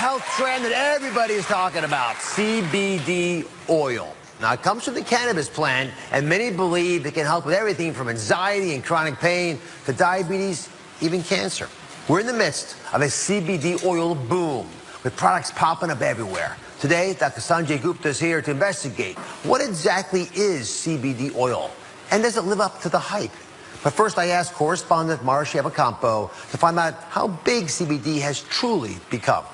health trend that everybody is talking about, CBD oil. Now, it comes from the cannabis plant, and many believe it can help with everything from anxiety and chronic pain to diabetes, even cancer. We're in the midst of a CBD oil boom, with products popping up everywhere. Today, Dr. Sanjay Gupta is here to investigate what exactly is CBD oil, and does it live up to the hype? But first, I asked correspondent Marcia Evacampo to find out how big CBD has truly become.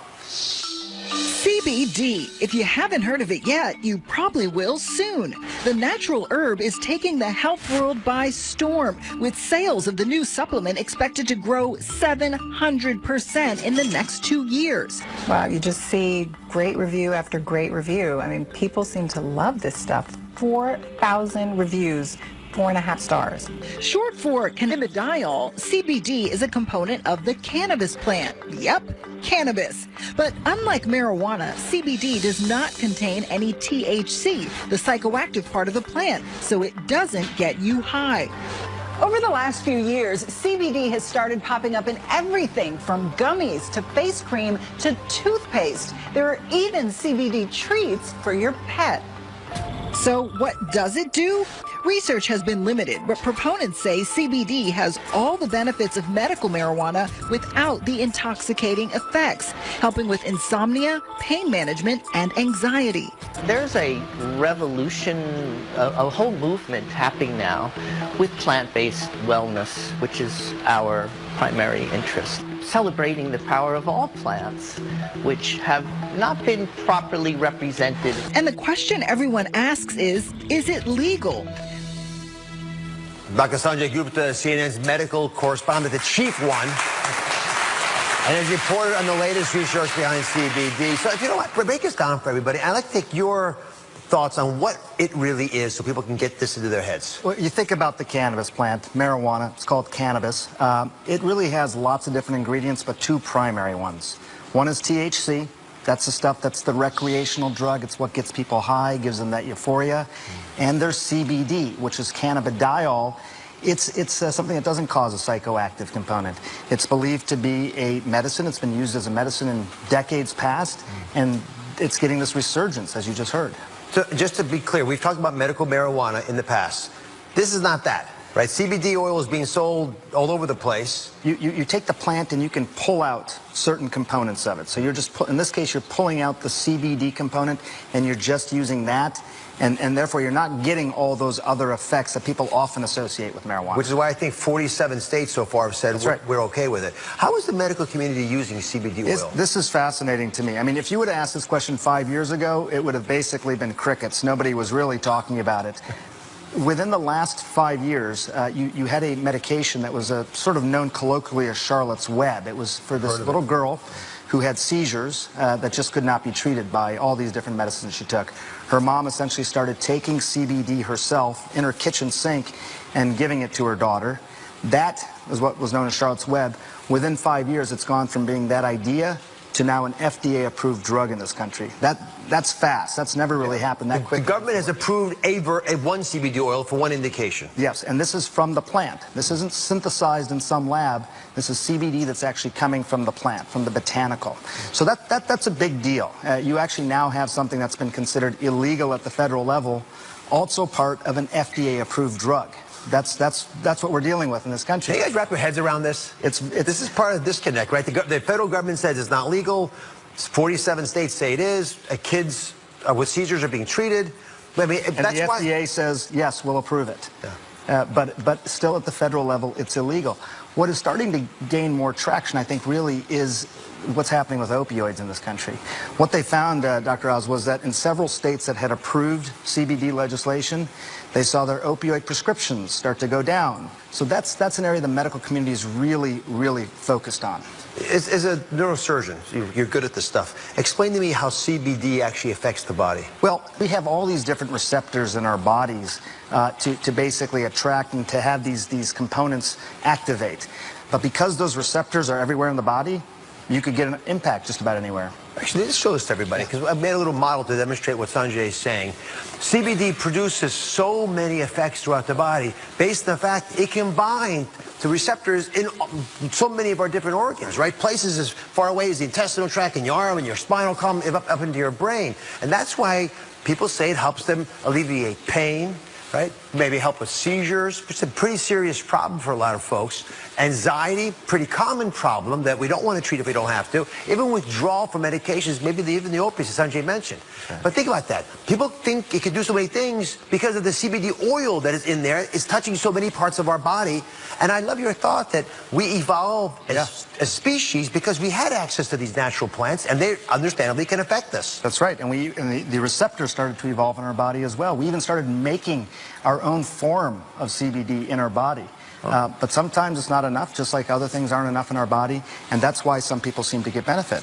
CBD. If you haven't heard of it yet, you probably will soon. The natural herb is taking the health world by storm, with sales of the new supplement expected to grow 700% in the next 2 years. Wow, you just see great review after great review. I mean, people seem to love this stuff. 4,000 reviews. 4.5 stars. Short for cannabidiol, CBD is a component of the cannabis plant. Yep, cannabis. But unlike marijuana, CBD does not contain any THC, the psychoactive part of the plant, so it doesn't get you high. Over the last few years, CBD has started popping up in everything from gummies to face cream to toothpaste. There are even CBD treats for your pet. So what does it do? Research has been limited, but proponents say CBD has all the benefits of medical marijuana without the intoxicating effects, helping with insomnia, pain management, and anxiety. There's a revolution, a whole movement happening now with plant-based wellness, which is our primary interest. Celebrating the power of all plants, which have not been properly represented. And the question everyone asks is it legal? Dr. Sanjay Gupta, CNN's medical correspondent, the chief one, and has reported on the latest research behind CBD. So, you know what, break this down for everybody. I'd like to take your thoughts on what it really is so people can get this into their heads. Well, you think about the cannabis plant, marijuana, it's called cannabis. It really has lots of different ingredients, but two primary ones. One is THC. That's the stuff that's the recreational drug. It's what gets people high, gives them that euphoria. And there's CBD, which is cannabidiol. It's something that doesn't cause a psychoactive component. It's believed to be a medicine. It's been used as a medicine in decades past, and it's getting this resurgence, as you just heard. So just to be clear, we've talked about medical marijuana in the past. This is not that, right? CBD oil is being sold all over the place. You take the plant and you can pull out certain components of it. So you're just, in this case, you're pulling out the CBD component and you're just using that. And therefore, you're not getting all those other effects that people often associate with marijuana. Which is why I think 47 states so far have said we're okay with it. How is the medical community using CBD oil? This is fascinating to me. I mean, if you would have asked this question 5 years ago, it would have basically been crickets. Nobody was really talking about it. Within the last 5 years, you had a medication that was sort of known colloquially as Charlotte's Web. It was for this little girl who had seizures that just could not be treated by all these different medicines she took. Her mom essentially started taking CBD herself in her kitchen sink and giving it to her daughter. That is what was known as Charlotte's Web. Within 5 years, it's gone from being that idea to now an FDA-approved drug in this country. That's fast. That's never really happened that quickly. The government has approved one CBD oil for one indication. Yes, and this is from the plant. This isn't synthesized in some lab. This is CBD that's actually coming from the plant, from the botanical. So that's a big deal. You actually now have something that's been considered illegal at the federal level, also part of an FDA-approved drug. That's what we're dealing with in this country. Can you guys wrap your heads around this? This is part of the disconnect, right? The federal government says it's not legal. 47 states say it is. Kids with seizures are being treated. I mean, and the FDA says, yes, we'll approve it. Yeah. But still at the federal level, it's illegal. What is starting to gain more traction, I think, really is what's happening with opioids in this country. What they found, Dr. Oz, was that in several states that had approved CBD legislation, they saw their opioid prescriptions start to go down. So that's an area the medical community is really, really focused on. As a neurosurgeon, you're good at this stuff. Explain to me how CBD actually affects the body. Well, we have all these different receptors in our bodies to basically attract and to have these components activate. But because those receptors are everywhere in the body, you could get an impact just about anywhere. Actually, let's show this to everybody, because I made a little model to demonstrate what Sanjay is saying. CBD produces so many effects throughout the body based on the fact it can bind to receptors in so many of our different organs, right? Places as far away as the intestinal tract and your arm and your spinal column up into your brain. And that's why people say it helps them alleviate pain, right? Maybe help with seizures. It's a pretty serious problem for a lot of folks. Anxiety, pretty common problem that we don't want to treat if we don't have to. Even withdrawal from medications, maybe even the opiates, as Sanjay mentioned. Okay. But think about that. People think it can do so many things because of the CBD oil that is in there. It's touching so many parts of our body. And I love your thought that we evolved as species because we had access to these natural plants, and they understandably can affect us. That's right. And the receptors started to evolve in our body as well. We even started making our own form of CBD in our body. But sometimes it's not enough, just like other things aren't enough in our body, and that's why some people seem to get benefit.